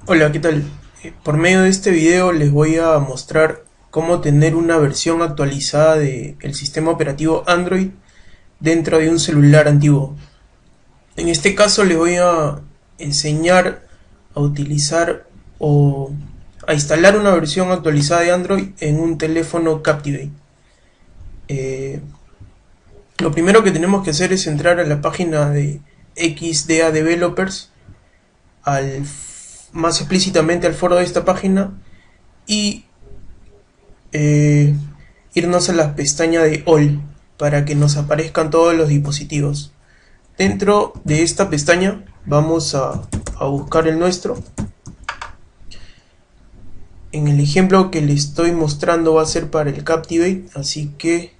Hola, ¿qué tal? Por medio de este video les voy a mostrar cómo tener una versión actualizada del sistema operativo Android dentro de un celular antiguo. En este caso les voy a enseñar a utilizar o a instalar una versión actualizada de Android en un teléfono Captivate. Eh, lo primero que tenemos que hacer es entrar a la página de XDA Developers, más explícitamente al foro de esta página, y eh, irnos a la pestaña de All para que nos aparezcan todos los dispositivos. Dentro de esta pestaña vamos a buscar el nuestro. En el ejemplo que le estoy mostrando va a ser para el Captivate, así que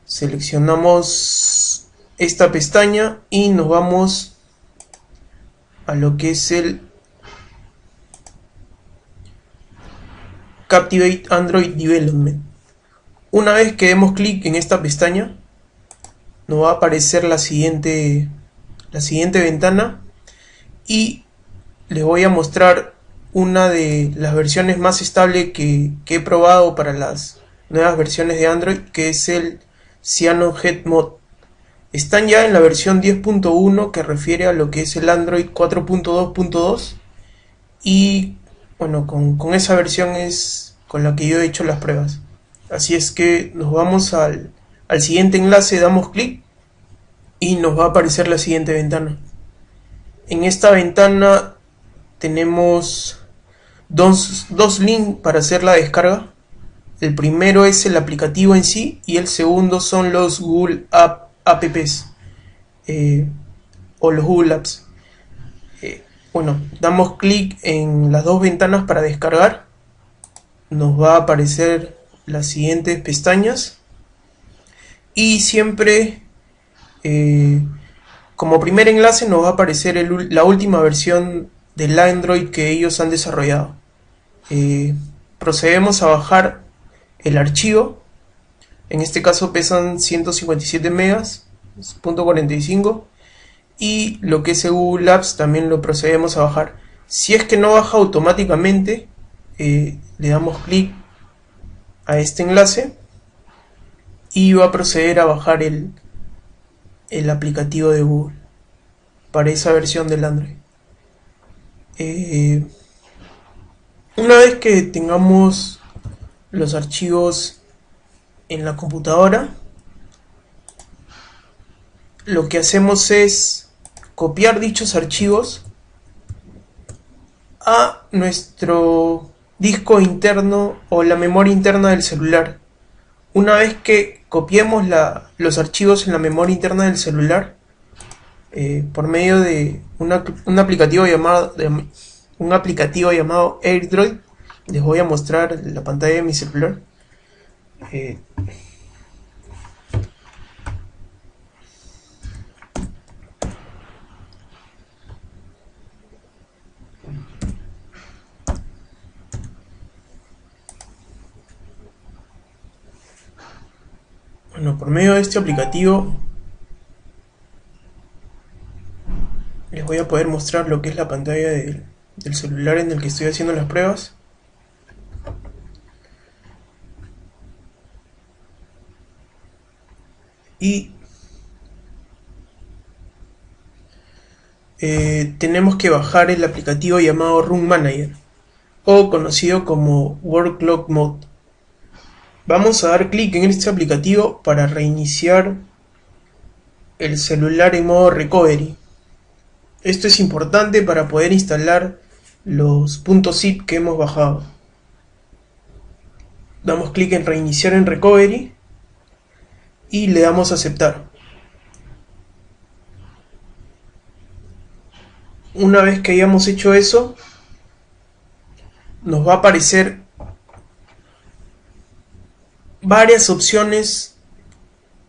seleccionamos esta pestaña y nos vamos a lo que es el Captivate Android Development. Una vez que demos clic en esta pestaña, nos va a aparecer la siguiente ventana y les voy a mostrar una de las versiones más estables que he probado para las nuevas versiones de Android, que es el CyanogenMod. Están ya en la versión 10.1, que refiere a lo que es el Android 4.2.2, y bueno, con esa versión es con la que yo he hecho las pruebas. Así es que nos vamos al siguiente enlace, damos clic y nos va a aparecer la siguiente ventana. En esta ventana tenemos dos links para hacer la descarga. El primero es el aplicativo en sí y el segundo son los Google Apps, o los Google Apps. Bueno, damos clic en las dos ventanas para descargar. Nos va a aparecer las siguientes pestañas y siempre como primer enlace nos va a aparecer la última versión del Android que ellos han desarrollado. Procedemos a bajar el archivo. En este caso pesan 157 megas, .45, y lo que es el Google Apps también lo procedemos a bajar. Si es que no baja automáticamente, le damos clic a este enlace y va a proceder a bajar el aplicativo de Google para esa versión del Android. Una vez que tengamos los archivos en la computadora, lo que hacemos es copiar dichos archivos a nuestro disco interno o la memoria interna del celular. Una vez que copiemos los archivos en la memoria interna del celular, por medio de un aplicativo llamado AirDroid, les voy a mostrar la pantalla de mi celular. Bueno, por medio de este aplicativo les voy a poder mostrar lo que es la pantalla del celular en el que estoy haciendo las pruebas. Y tenemos que bajar el aplicativo llamado Run Manager, o conocido como Workload Mode. Vamos a dar clic en este aplicativo para reiniciar el celular en modo recovery. Esto es importante para poder instalar los .zip que hemos bajado. Damos clic en reiniciar en recovery y le damos a aceptar. Una vez que hayamos hecho eso, nos va a aparecer varias opciones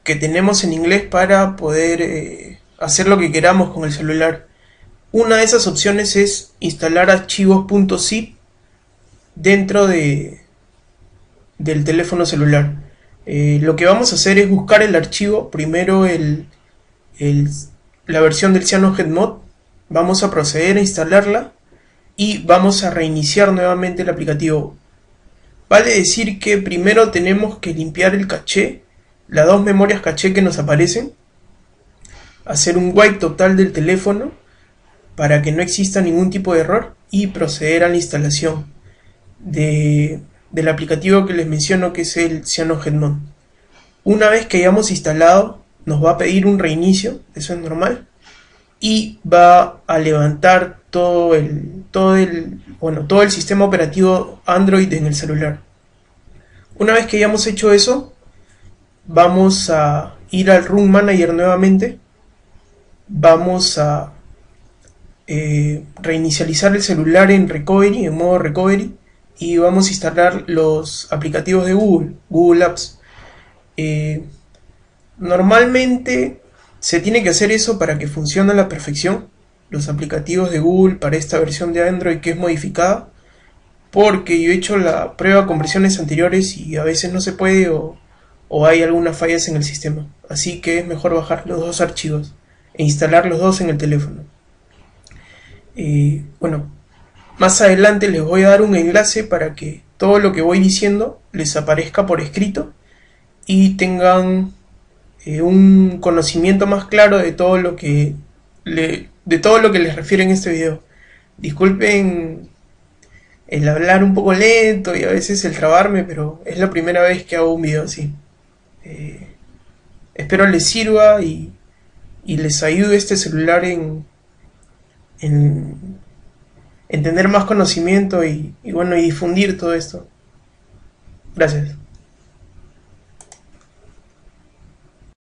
que tenemos en inglés para poder hacer lo que queramos con el celular. Una de esas opciones es instalar archivos .zip dentro del teléfono celular. Lo que vamos a hacer es buscar el archivo, primero la versión del CyanogenMod. Vamos a proceder a instalarla y vamos a reiniciar nuevamente el aplicativo. Vale decir que primero tenemos que limpiar el caché, las dos memorias caché que nos aparecen, hacer un wipe total del teléfono para que no exista ningún tipo de error y proceder a la instalación del aplicativo que les menciono, que es el CyanogenMod. Una vez que hayamos instalado, nos va a pedir un reinicio, eso es normal, y va a levantar todo el sistema operativo Android en el celular. Una vez que hayamos hecho eso, vamos a ir al Run Manager nuevamente, vamos a reinicializar el celular en recovery, en modo recovery, y vamos a instalar los aplicativos de Google Apps. Normalmente se tiene que hacer eso para que funcione a la perfección los aplicativos de Google para esta versión de Android que es modificada, porque yo he hecho la prueba con versiones anteriores y a veces no se puede o hay algunas fallas en el sistema, así que es mejor bajar los dos archivos e instalar los dos en el teléfono. Bueno, más adelante les voy a dar un enlace para que todo lo que voy diciendo les aparezca por escrito y tengan un conocimiento más claro de todo lo que les refiero en este video. Disculpen el hablar un poco lento y a veces el trabarme, pero es la primera vez que hago un video así. Espero les sirva y les ayude este celular en tener más conocimiento y difundir todo esto. Gracias.